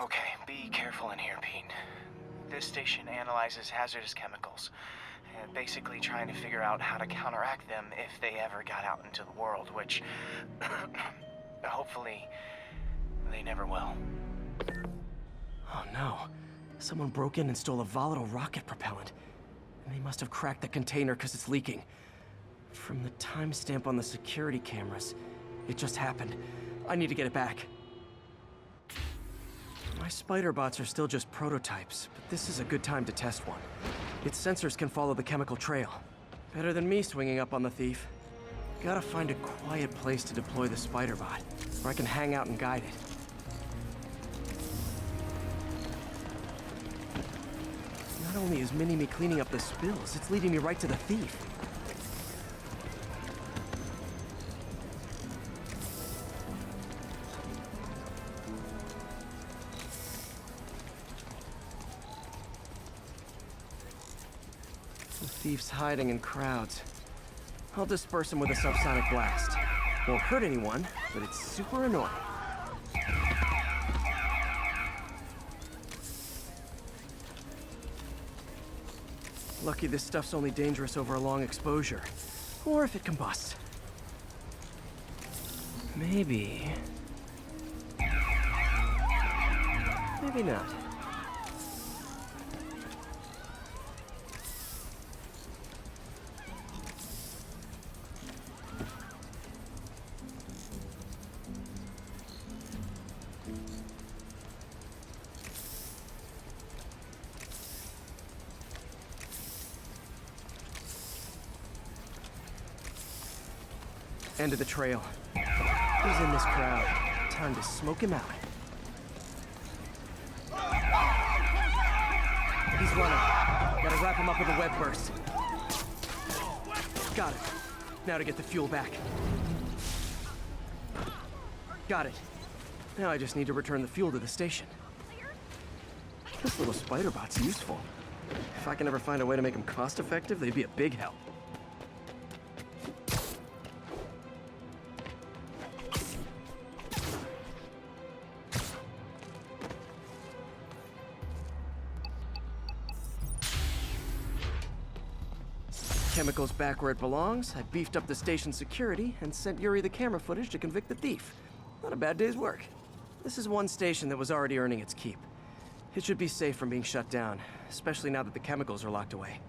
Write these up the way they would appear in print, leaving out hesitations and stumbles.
Okay, be careful in here, Pete. This station analyzes hazardous chemicals, basically trying to figure out how to counteract them if they ever got out into the world, which hopefully they never will. Oh no. Someone broke in and stole a volatile rocket propellant. And they must have cracked the container because it's leaking. From the timestamp on the security cameras, it just happened. I need to get it back. My spider bots are still just prototypes, but this is a good time to test one. Its sensors can follow the chemical trail. Better than me swinging up on the thief. Gotta find a quiet place to deploy the spider bot, where I can hang out and guide it. Not only is Mini-Me cleaning up the spills, it's leading me right to the thief. The thief's hiding in crowds. I'll disperse him with a subsonic blast. Won't hurt anyone, but it's super annoying. Lucky this stuff's only dangerous over a long exposure. Or if it combusts. Maybe... maybe not. End of the trail. He's in this crowd. Time to smoke him out. He's running. Gotta wrap him up with a web burst. Got it. Now to get the fuel back. Got it. Now I just need to return the fuel to the station. This little spider bot's useful. If I can ever find a way to make them cost-effective, they'd be a big help. Chemicals back where it belongs. I beefed up the station security and sent Yuri the camera footage to convict the thief. Not a bad day's work. This is one station that was already earning its keep. It should be safe from being shut down, especially now that the chemicals are locked away.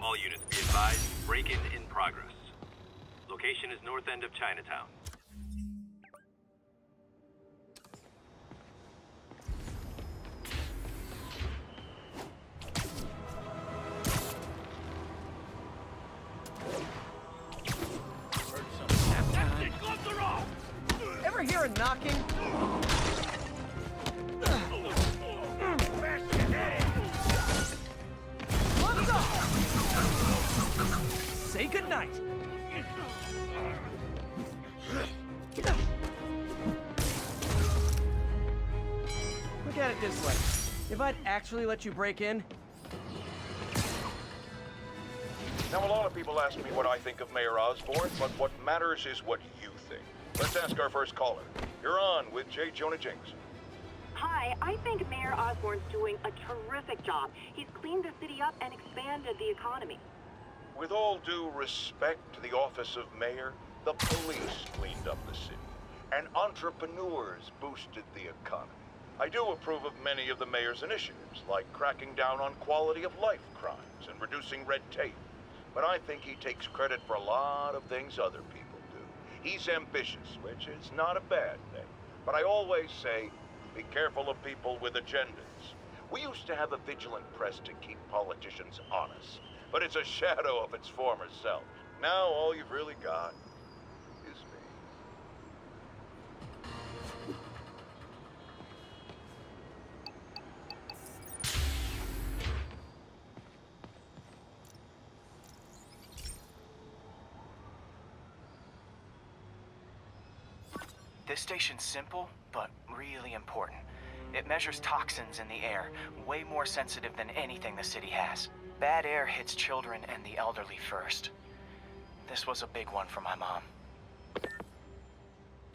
All units be advised, break-in in progress. Location is north end of Chinatown. ever hear a knocking? Let's go! Say goodnight. Look at it this way. If I'd actually let you break in... Now, a lot of people ask me what I think of Mayor Osborn, but what matters is what you think. Let's ask our first caller. You're on with J. Jonah Jameson. Hi, I think Mayor Osborn's doing a terrific job. He's cleaned the city up and expanded the economy. With all due respect to the office of mayor, the police cleaned up the city, and entrepreneurs boosted the economy. I do approve of many of the mayor's initiatives, like cracking down on quality of life crimes and reducing red tape. But I think he takes credit for a lot of things other people do. He's ambitious, which is not a bad thing. But I always say, be careful of people with agendas. We used to have a vigilant press to keep politicians honest, but it's a shadow of its former self. Now all you've really got is me. This station's simple, but really important. It measures toxins in the air, way more sensitive than anything the city has. Bad air hits children and the elderly first. This was a big one for my mom.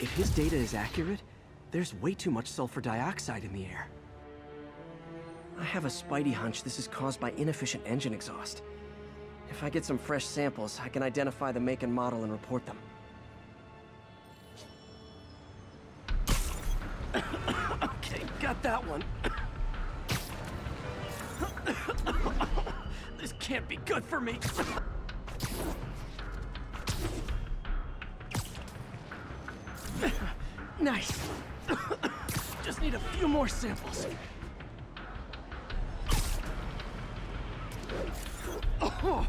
If his data is accurate, there's way too much sulfur dioxide in the air. I have a spidey hunch this is caused by inefficient engine exhaust. If I get some fresh samples, I can identify the make and model and report them. Okay, got that one. This can't be good for me. Nice. Just need a few more samples. Oh,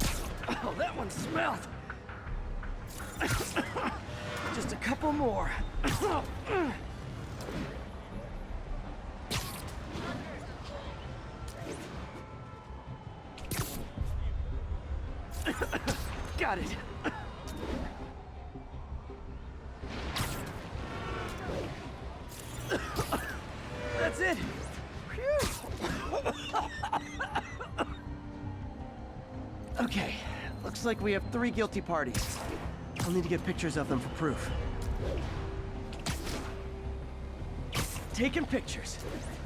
that one smelled. Just a couple more. Got it. That's it. Okay, looks like we have 3 guilty parties. I'll need to get pictures of them for proof. Taking pictures.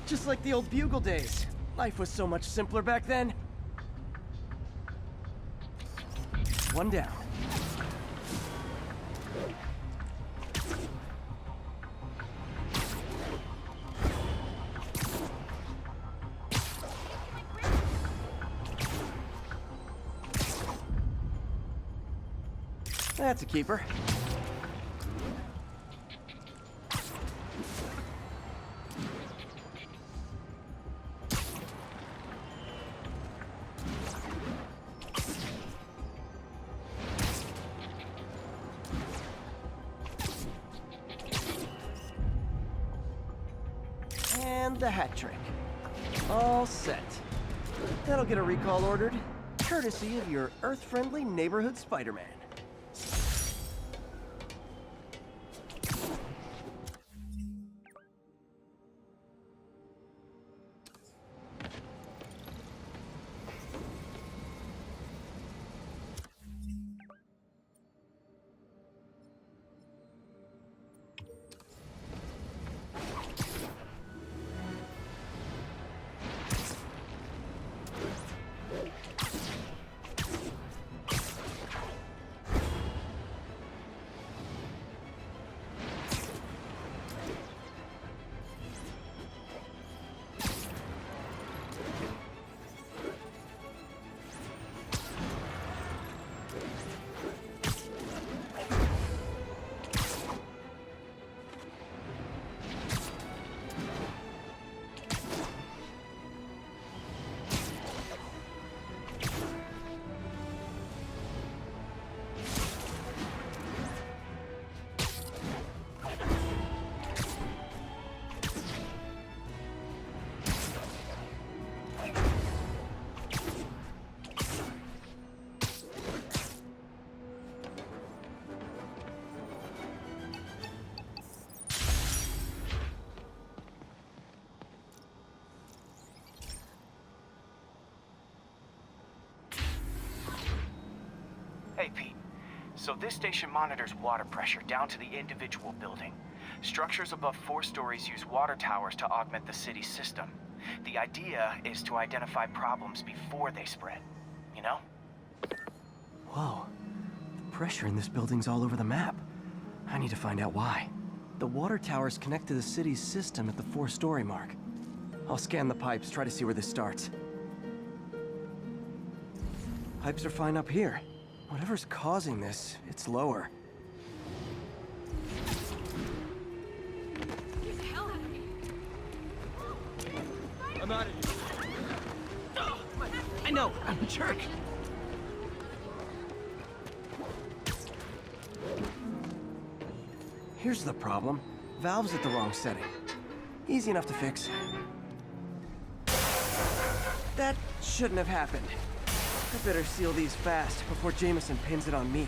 Just like the old Bugle days. Life was so much simpler back then. One down. That's a keeper. And the hat trick. All set. That'll get a recall ordered, courtesy of your Earth-friendly neighborhood Spider-Man. So this station monitors water pressure down to the individual building. Structures above 4 stories use water towers to augment the city's system. The idea is to identify problems before they spread, you know? Whoa. The pressure in this building's all over the map. I need to find out why. The water towers connect to the city's system at the 4-story mark. I'll scan the pipes, try to see where this starts. Pipes are fine up here. Whatever's causing this, it's lower. Get the hell out of me! I'm out of here. I know, I'm a jerk. Here's the problem. Valve's at the wrong setting. Easy enough to fix. That shouldn't have happened. I better seal these fast before Jameson pins it on me.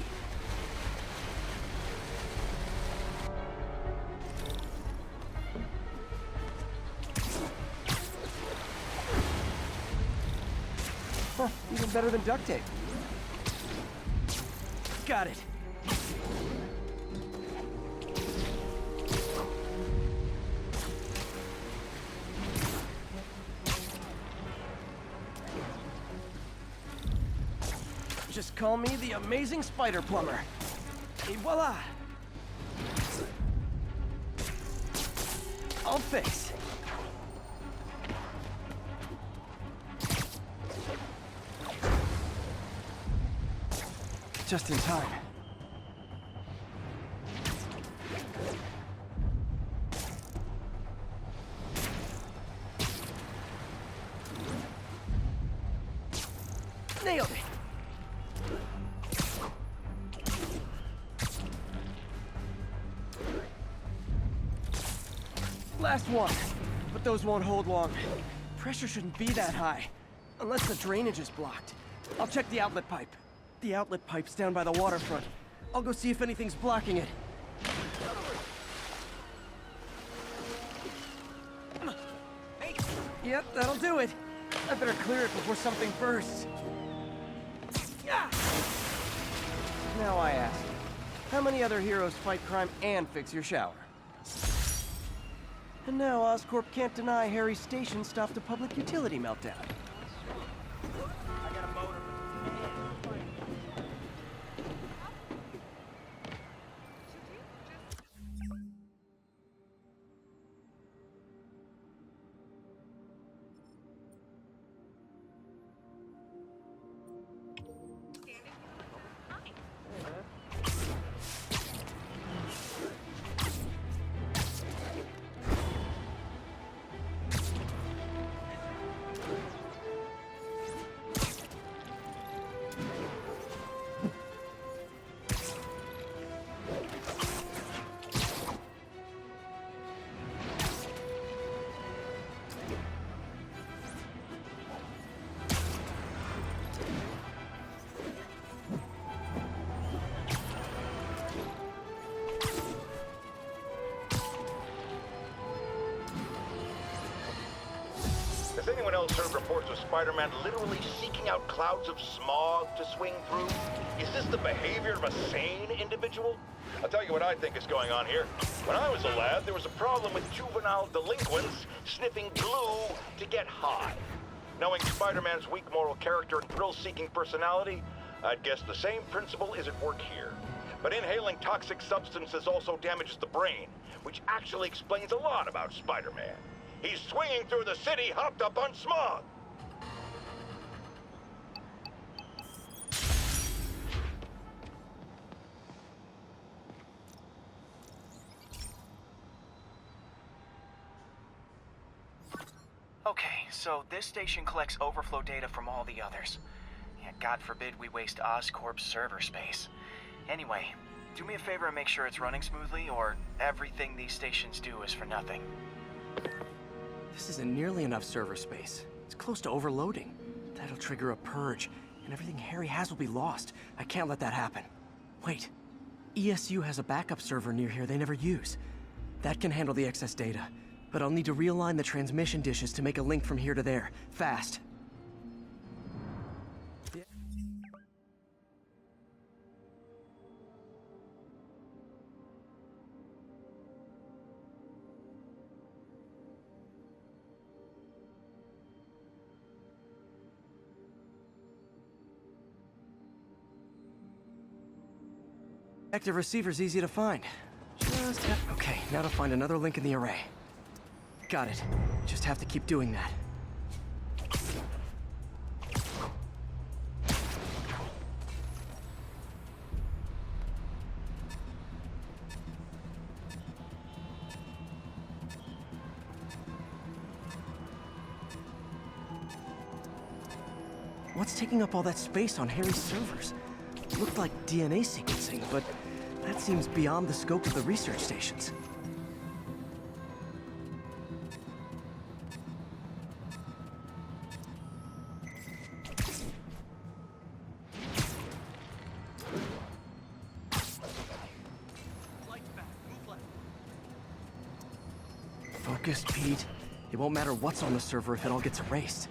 Huh, even better than duct tape. Got it. Just call me the amazing spider plumber. Et voila! I'll fix. Just in time. Nailed it! Last one, but those won't hold long. Pressure shouldn't be that high, unless the drainage is blocked. I'll check the outlet pipe. The outlet pipe's down by the waterfront. I'll go see if anything's blocking it. Yep, that'll do it. I better clear it before something bursts. Now I ask, how many other heroes fight crime and fix your shower? And now Oscorp can't deny Harry's station stopped a public utility meltdown. Has anyone else heard reports of Spider-Man literally seeking out clouds of smog to swing through? Is this the behavior of a sane individual? I'll tell you what I think is going on here. When I was a lad, there was a problem with juvenile delinquents sniffing glue to get high. Knowing Spider-Man's weak moral character and thrill-seeking personality, I'd guess the same principle is at work here. But inhaling toxic substances also damages the brain, which actually explains a lot about Spider-Man. He's swinging through the city hopped up on smog. Okay, so this station collects overflow data from all the others. Yeah, God forbid we waste Oscorp's server space. Anyway, do me a favor and make sure it's running smoothly, or everything these stations do is for nothing. This isn't nearly enough server space. It's close to overloading. That'll trigger a purge, and everything Harry has will be lost. I can't let that happen. Wait. ESU has a backup server near here they never use. That can handle the excess data, but I'll need to realign the transmission dishes to make a link from here to there. Fast. Active receiver's easy to find. Okay, now to find another link in the array. Got it. Just have to keep doing that. What's taking up all that space on Harry's servers? Looked like DNA sequencing, but that seems beyond the scope of the research stations. Focus, Pete. It won't matter what's on the server if it all gets erased.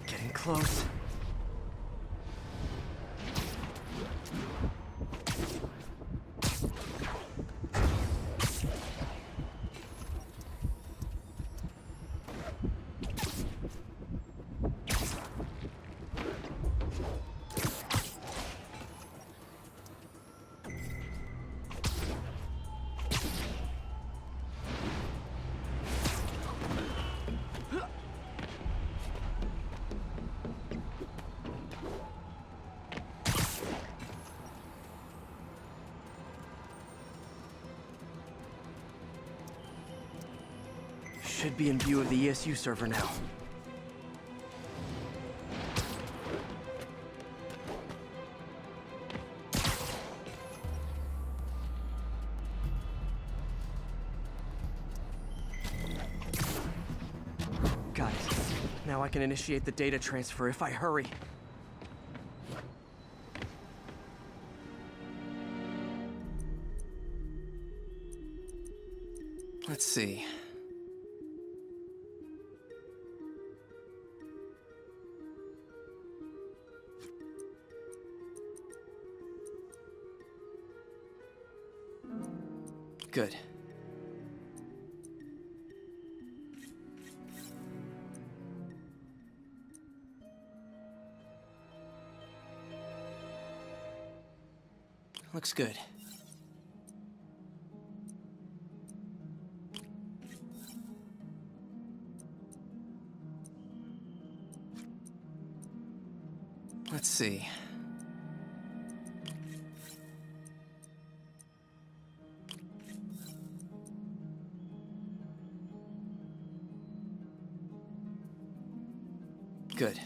Getting close. Should be in view of the ESU server now. Got it. Now I can initiate the data transfer if I hurry. Let's see. Good. Looks good. Let's see. Good.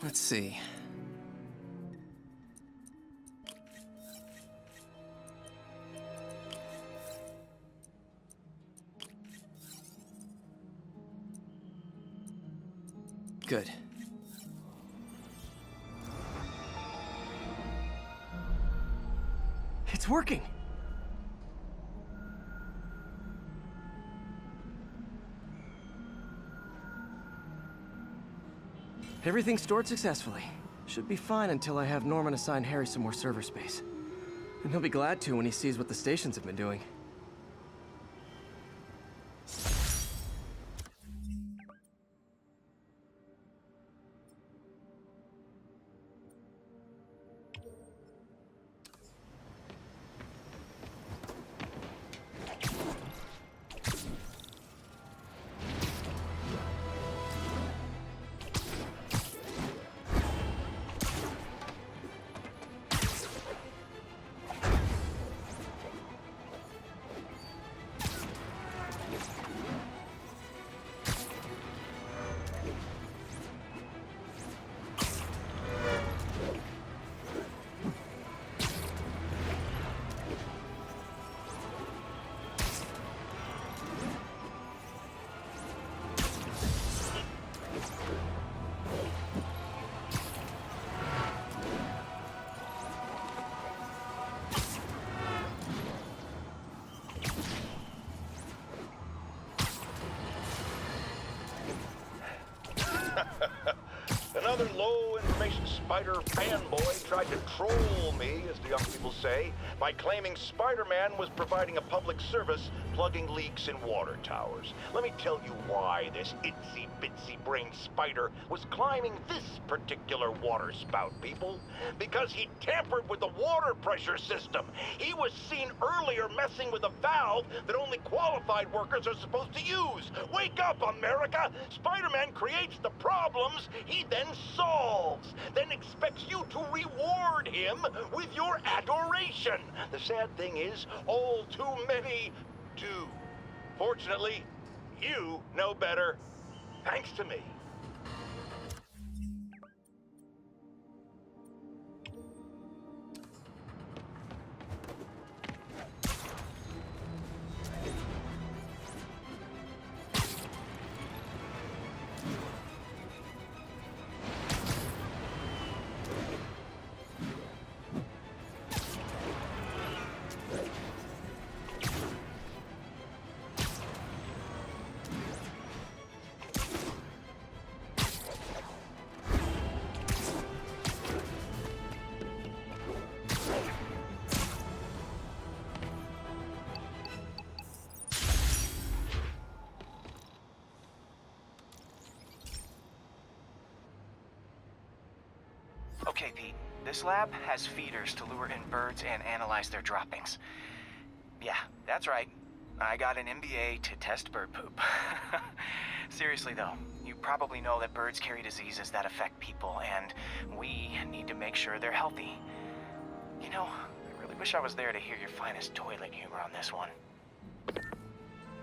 Let's see. Good. It's working! Everything stored successfully. Should be fine until I have Norman assign Harry some more server space. And he'll be glad to when he sees what the stations have been doing. Another low-information spider fanboy tried to troll me, as the young people say, by claiming Spider-Man was providing a public service plugging leaks in water towers. Let me tell you why this itsy-bitsy-brained spider was climbing this particular water spout, people. Because he tampered with the water pressure system. He was seen earlier messing with a valve that only qualified workers are supposed to use. Wake up, America! Spider-Man creates the problems he then solves, then expects you to reward him with your adoration. The sad thing is, all too many do. Fortunately, you know better, thanks to me. Okay, Pete. This lab has feeders to lure in birds and analyze their droppings. Yeah, that's right. I got an MBA to test bird poop. Seriously though, you probably know that birds carry diseases that affect people, and we need to make sure they're healthy. You know, I really wish I was there to hear your finest toilet humor on this one.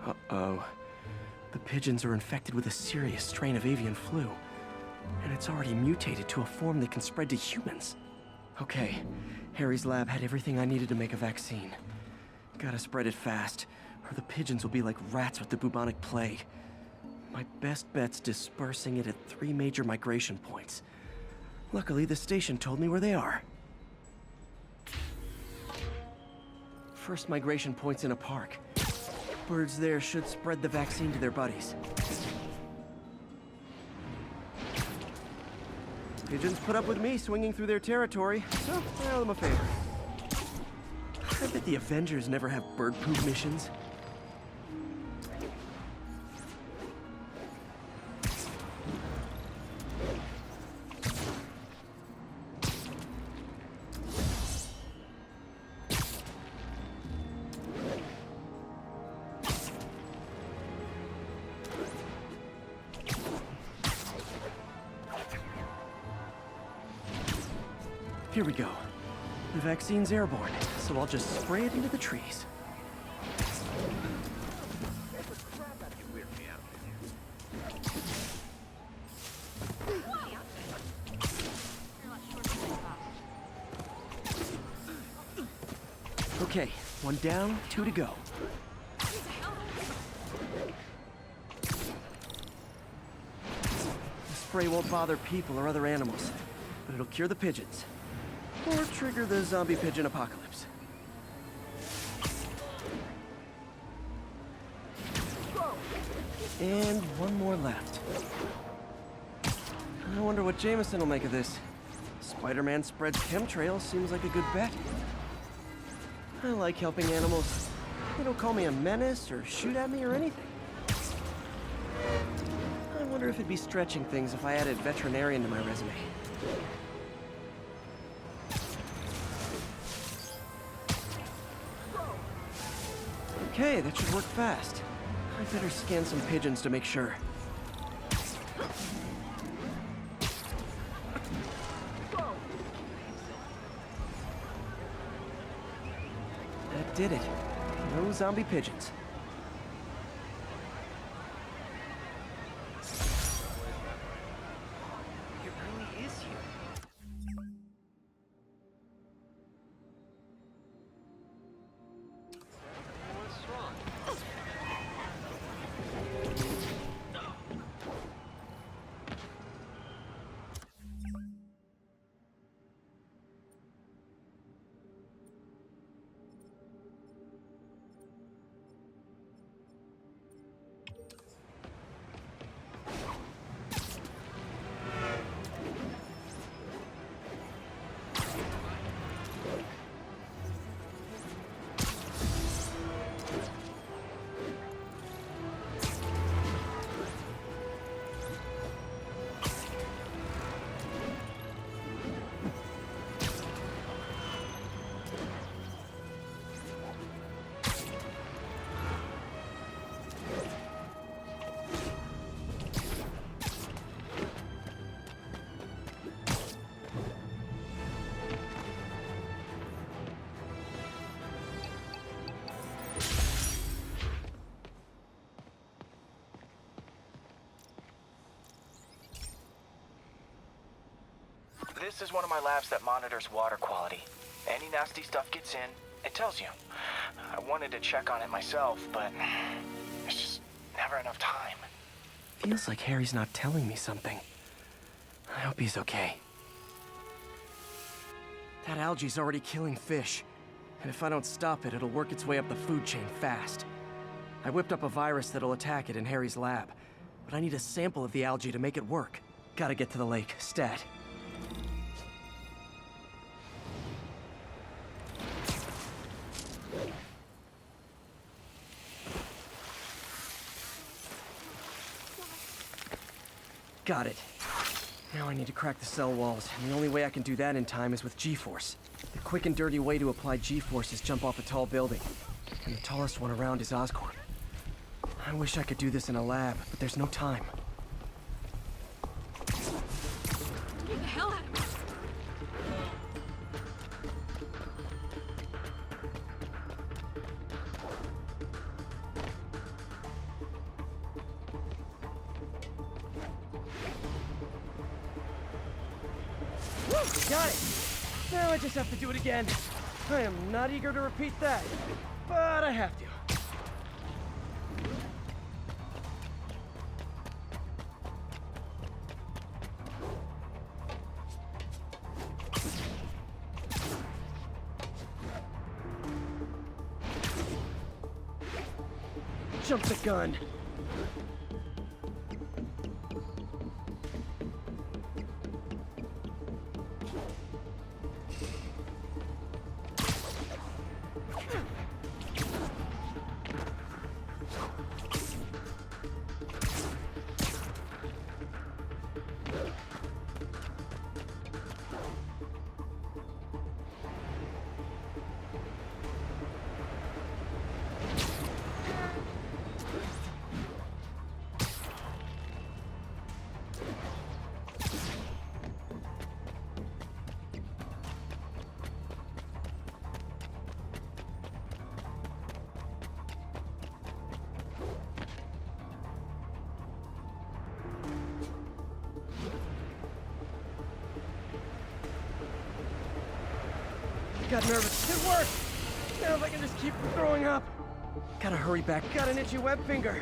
Uh-oh. The pigeons are infected with a serious strain of avian flu. And it's already mutated to a form that can spread to humans. Okay, Harry's lab had everything I needed to make a vaccine. Gotta spread it fast, or the pigeons will be like rats with the bubonic plague. My best bet's dispersing it at 3 major migration points. Luckily, the station told me where they are. First migration point's in a park. Birds there should spread the vaccine to their buddies. Pigeons put up with me swinging through their territory, so I owe them a favor. I bet the Avengers never have bird poop missions. Here we go. The vaccine's airborne, so I'll just spray it into the trees. Okay, 1 down, 2 to go. The spray won't bother people or other animals, but it'll cure the pigeons. Or trigger the zombie pigeon apocalypse. And 1 more left. I wonder what Jameson will make of this. Spider-Man spreads chemtrails seems like a good bet. I like helping animals. They don't call me a menace or shoot at me or anything. I wonder if it'd be stretching things if I added veterinarian to my resume. Okay, that should work fast. I better scan some pigeons to make sure. That did it. No zombie pigeons. It really is you. This is one of my labs that monitors water quality. Any nasty stuff gets in, it tells you. I wanted to check on it myself, but there's just never enough time. Feels like Harry's not telling me something. I hope he's okay. That algae's already killing fish. And if I don't stop it, it'll work its way up the food chain fast. I whipped up a virus that'll attack it in Harry's lab. But I need a sample of the algae to make it work. Gotta get to the lake, stat. Got it. Now I need to crack the cell walls, and the only way I can do that in time is with G-Force. The quick and dirty way to apply G-Force is jump off a tall building. And the tallest one around is Oscorp. I wish I could do this in a lab, but there's no time. Get the hell out of here! Got it! Now I just have to do it again. I am not eager to repeat that, but I have to. Jump the gun. Got nervous. It worked! Now if I can just keep from throwing up. Gotta hurry back. Got an itchy web finger.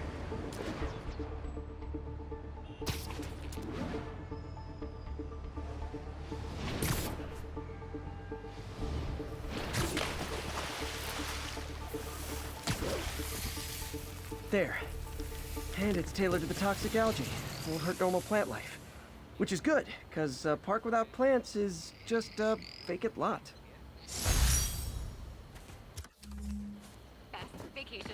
There. And it's tailored to the toxic algae. Won't hurt normal plant life. Which is good, because a park without plants is just a vacant lot. Best vacation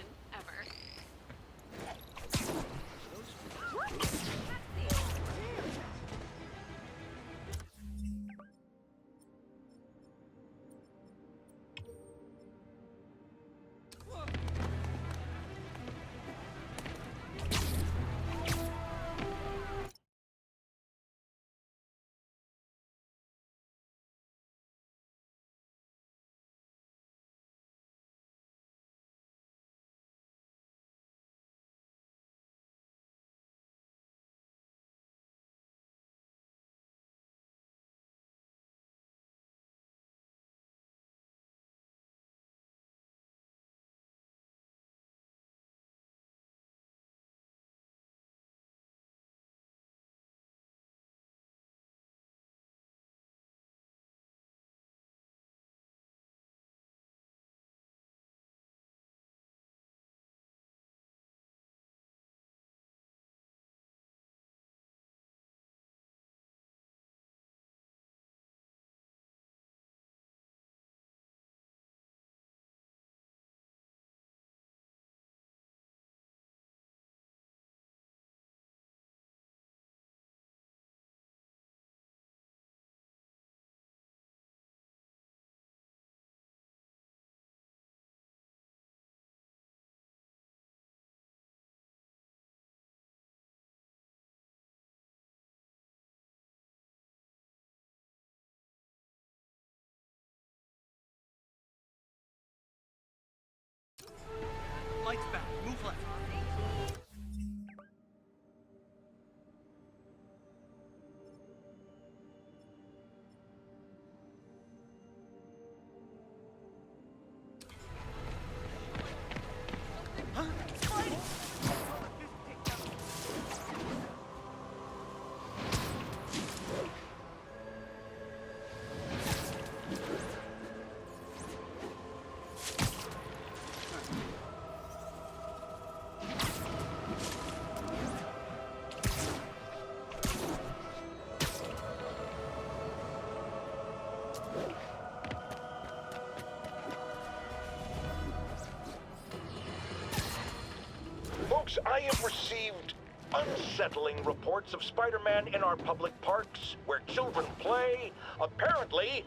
Folks, I have received unsettling reports of Spider-Man in our public parks, where children play, apparently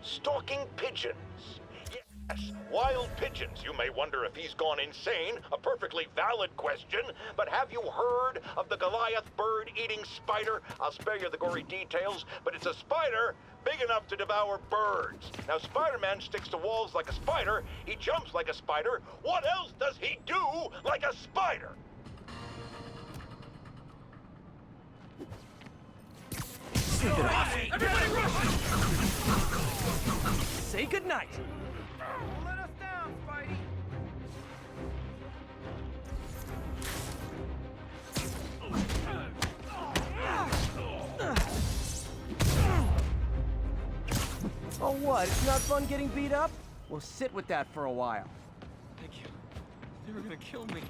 stalking pigeons. Yes, wild pigeons. You may wonder if he's gone insane, a perfectly valid question, but have you heard of the Goliath bird-eating spider? I'll spare you the gory details, but it's a spider big enough to devour birds. Now, Spider-Man sticks to walls like a spider, he jumps like a spider. What else does he do like a spider? Shake it off. Everybody rush! Say goodnight. Let us down, Spidey! Oh, what? It's not fun getting beat up? We'll sit with that for a while. Thank you. They were gonna kill me.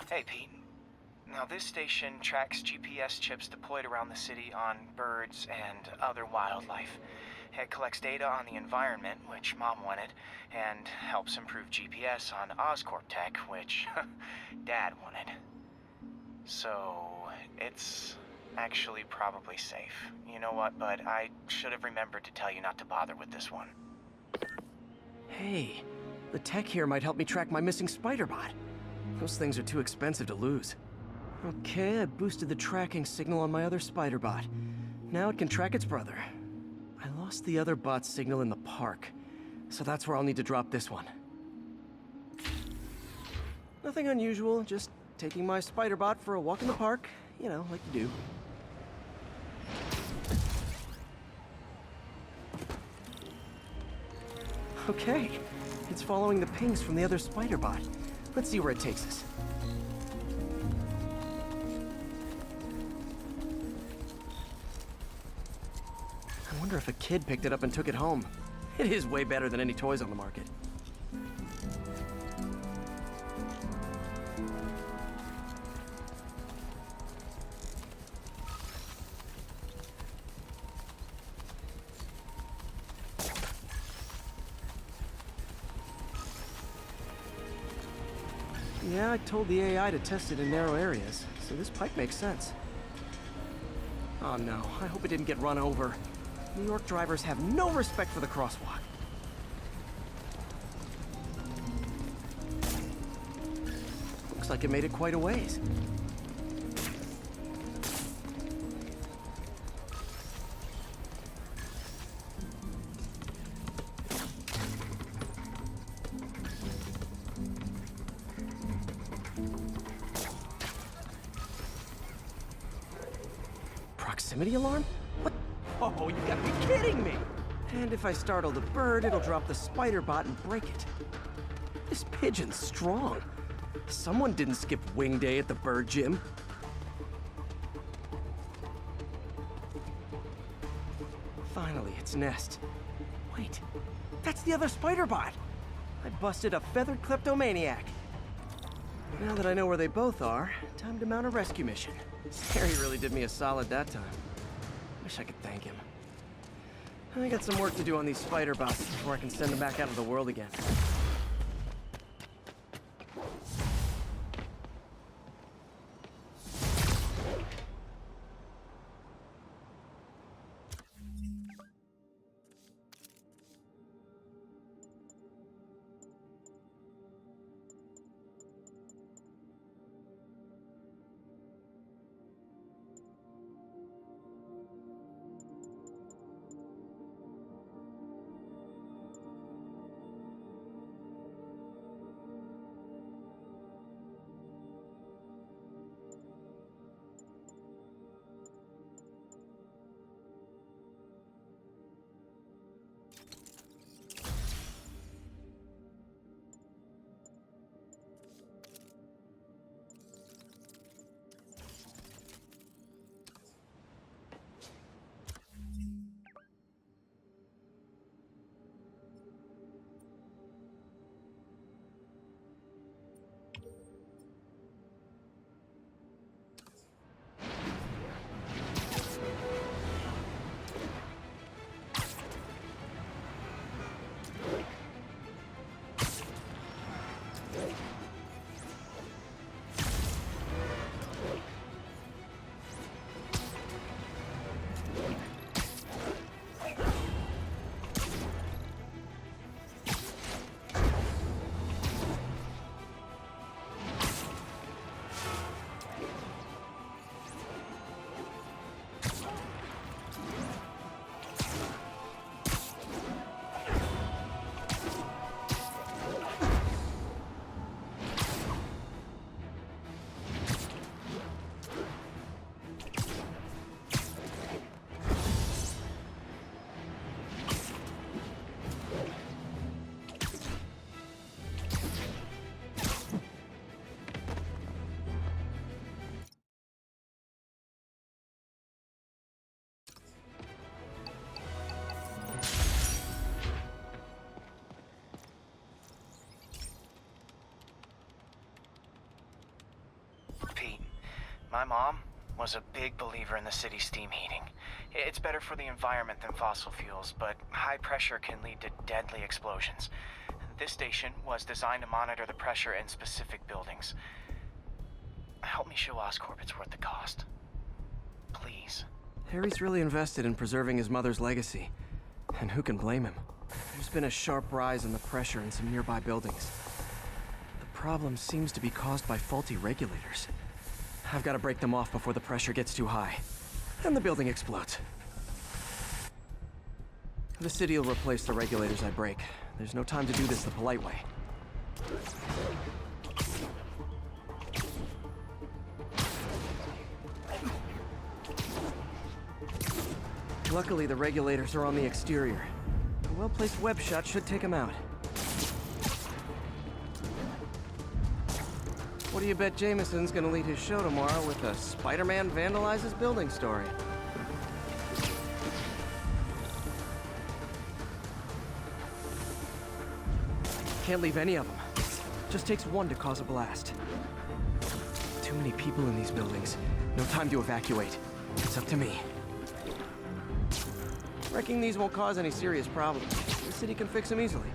Hey, Pete. Now, this station tracks GPS chips deployed around the city on birds and other wildlife. It collects data on the environment, which Mom wanted, and helps improve GPS on Oscorp tech, which Dad wanted. So, it's actually probably safe. You know what, bud? I should have remembered to tell you not to bother with this one. Hey, the tech here might help me track my missing Spider-Bot. Those things are too expensive to lose. Okay, I boosted the tracking signal on my other Spider-Bot. Now it can track its brother. I lost the other bot's signal in the park, so that's where I'll need to drop this one. Nothing unusual, just taking my Spider-Bot for a walk in the park, you know, like you do. Okay, it's following the pings from the other Spider-Bot. Let's see where it takes us. I wonder if a kid picked it up and took it home. It is way better than any toys on the market. Yeah, I told the AI to test it in narrow areas, so this pipe makes sense. Oh no, I hope it didn't get run over. New York drivers have no respect for the crosswalk. Looks like it made it quite a ways. Proximity alarm? What? Oh, you gotta be kidding me! And if I startled a bird, it'll drop the Spider-Bot and break it. This pigeon's strong. Someone didn't skip wing day at the bird gym. Finally, its nest. Wait, that's the other Spider-Bot! I busted a feathered kleptomaniac. Now that I know where they both are, time to mount a rescue mission. Harry really did me a solid that time. Wish I could thank him. I got some work to do on these Spider-Bots before I can send them back out of the world again. My mom was a big believer in the city's steam heating. It's better for the environment than fossil fuels, but high pressure can lead to deadly explosions. This station was designed to monitor the pressure in specific buildings. Help me show Oscorp it's worth the cost. Please. Harry's really invested in preserving his mother's legacy. And who can blame him? There's been a sharp rise in the pressure in some nearby buildings. The problem seems to be caused by faulty regulators. I've got to break them off before the pressure gets too high. And the building explodes. The city will replace the regulators I break. There's no time to do this the polite way. Luckily, the regulators are on the exterior. A well-placed web shot should take them out. What do you bet Jameson's gonna lead his show tomorrow with a Spider-Man vandalizes building story? Can't leave any of them. Just takes one to cause a blast. Too many people in these buildings. No time to evacuate. It's up to me. Wrecking these won't cause any serious problems. The city can fix them easily.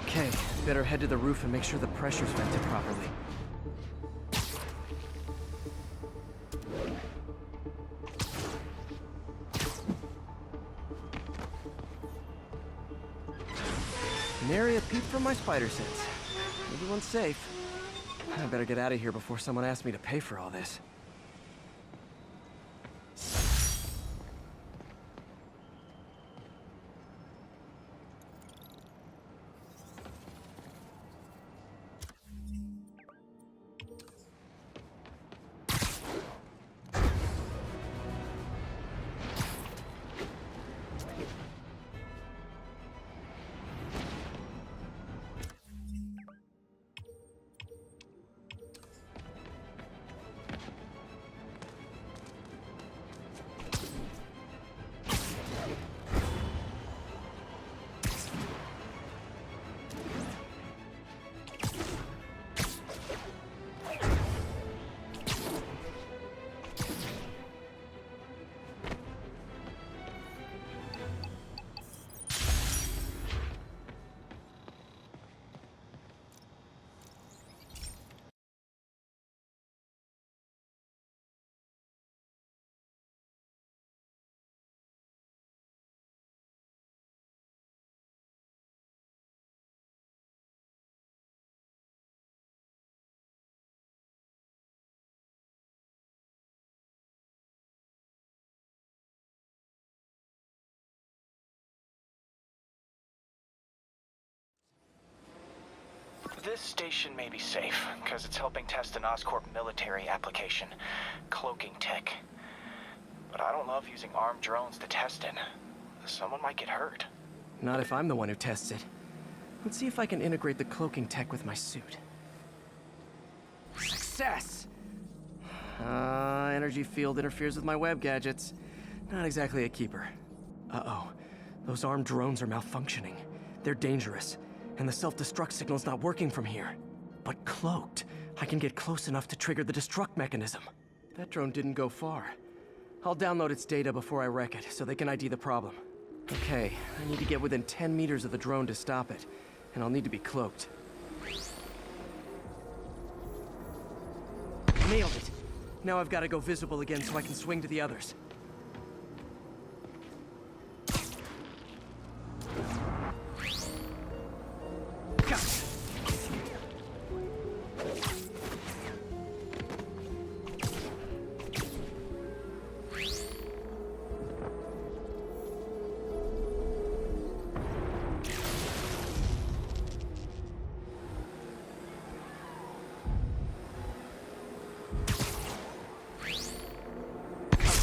Okay, better head to the roof and make sure the pressure's vented properly. An area peeped from my spider sense. Everyone's safe. I better get out of here before someone asks me to pay for all this. This station may be safe, because it's helping test an Oscorp military application, cloaking tech. But I don't love using armed drones to test it. Someone might get hurt. Not if I'm the one who tests it. Let's see if I can integrate the cloaking tech with my suit. Success! Energy field interferes with my web gadgets. Not exactly a keeper. Uh-oh. Those armed drones are malfunctioning. They're dangerous, and the self-destruct signal's not working from here. But cloaked, I can get close enough to trigger the destruct mechanism. That drone didn't go far. I'll download its data before I wreck it, so they can ID the problem. Okay, I need to get within 10 meters of the drone to stop it, and I'll need to be cloaked. Nailed it! Now I've got to go visible again so I can swing to the others. Got it!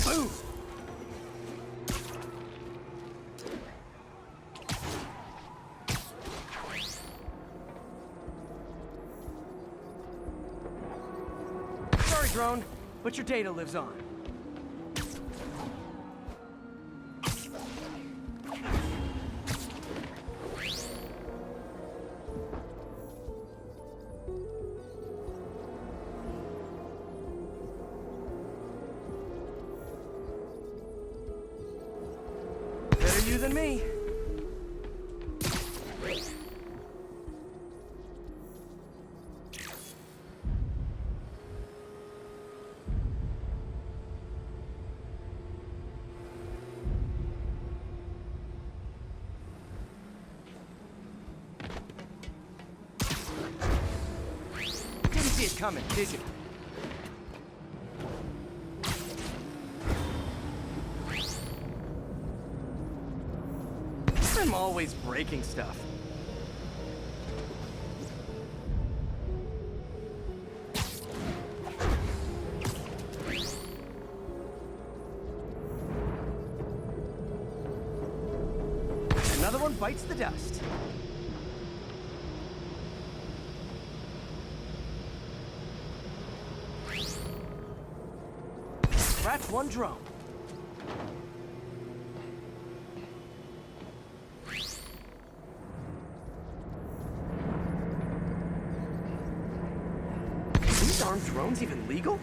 Boom! Sorry, drone, but your data lives on. Better you than me. Didn't see it coming, did you? I'm always breaking stuff. Another one bites the dust. Scratch one drone. These armed drones even legal?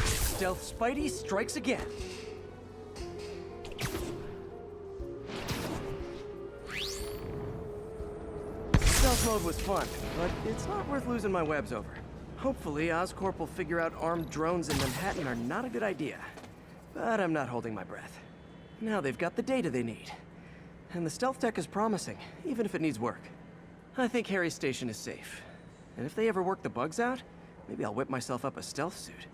Stealth Spidey strikes again. Stealth mode was fun, but it's not worth losing my webs over. Hopefully, Oscorp will figure out armed drones in Manhattan are not a good idea. But I'm not holding my breath. Now they've got the data they need. And the stealth tech is promising, even if it needs work. I think Harry's station is safe. And if they ever work the bugs out, maybe I'll whip myself up a stealth suit.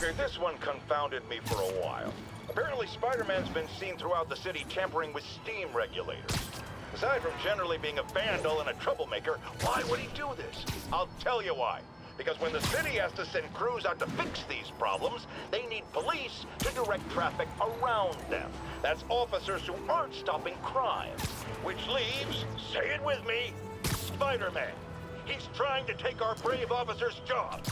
Okay, this one confounded me for a while. Apparently, Spider-Man's been seen throughout the city tampering with steam regulators. Aside from generally being a vandal and a troublemaker, why would he do this? I'll tell you why. Because when the city has to send crews out to fix these problems, they need police to direct traffic around them. That's officers who aren't stopping crime. Which leaves, say it with me, Spider-Man. He's trying to take our brave officers' jobs.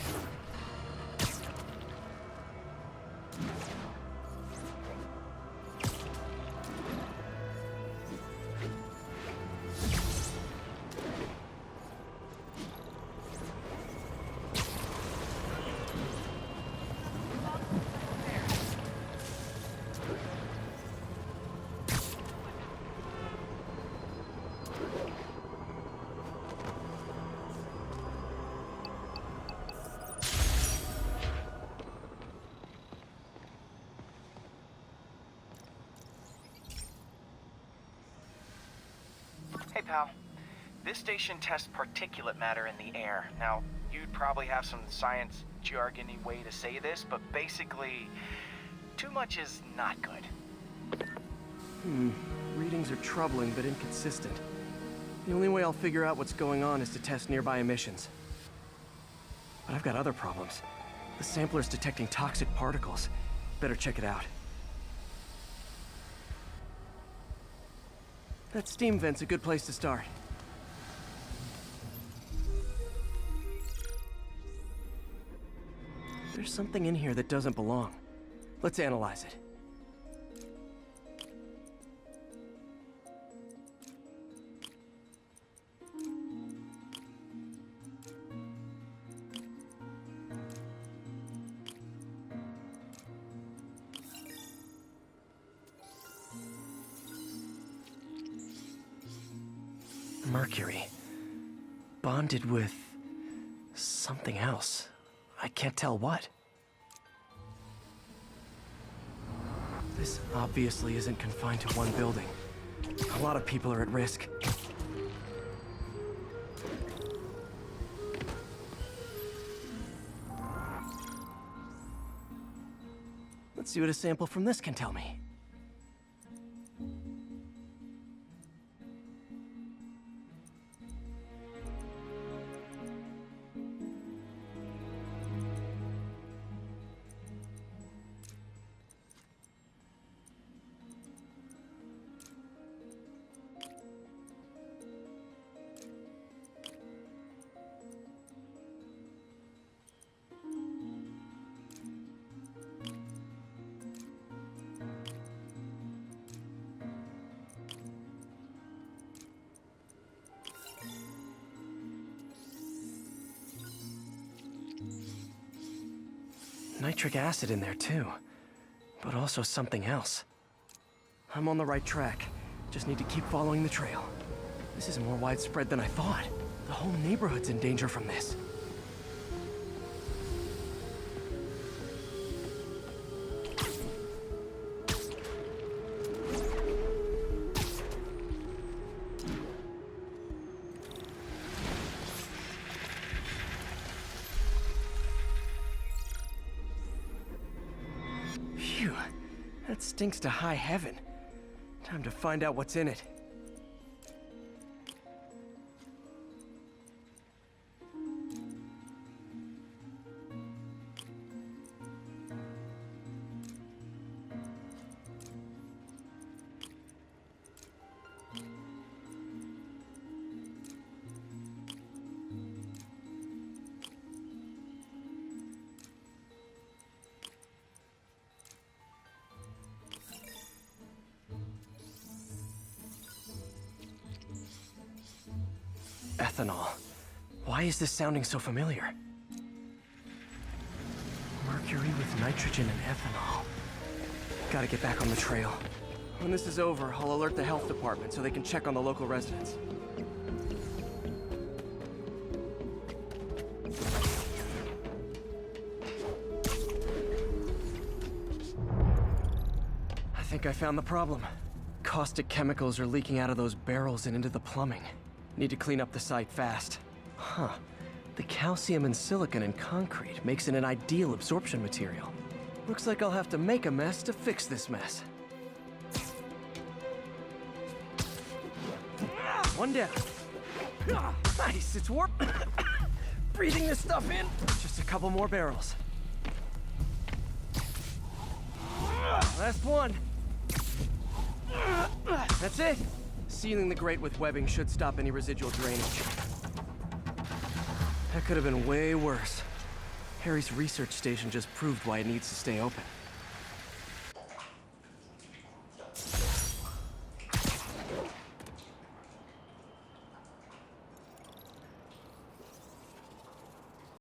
Hey, pal. This station tests particulate matter in the air. Now, you'd probably have some science jargony way to say this, but basically, too much is not good. Readings are troubling but inconsistent. The only way I'll figure out what's going on is to test nearby emissions. But I've got other problems. The sampler's detecting toxic particles. Better check it out. That steam vent's a good place to start. There's something in here that doesn't belong. Let's analyze it. Mercury. Bonded with something else. I can't tell what. This obviously isn't confined to one building. A lot of people are at risk. Let's see what a sample from this can tell me. Nitric acid in there too, but also something else. I'm on the right track. Just need to keep following the trail. This is more widespread than I thought. The whole neighborhood's in danger from this. Phew, that stinks to high heaven. Time to find out what's in it. Ethanol. Why is this sounding so familiar? Mercury with nitrogen and ethanol. Gotta get back on the trail. When this is over, I'll alert the health department so they can check on the local residents. I think I found the problem. Caustic chemicals are leaking out of those barrels and into the plumbing. Need to clean up the site fast. Huh. The calcium and silicon in concrete makes it an ideal absorption material. Looks like I'll have to make a mess to fix this mess. One down. Nice, it's warm. Breathing this stuff in. Just a couple more barrels. Last one. That's it. Sealing the grate with webbing should stop any residual drainage. That could have been way worse. Harry's research station just proved why it needs to stay open.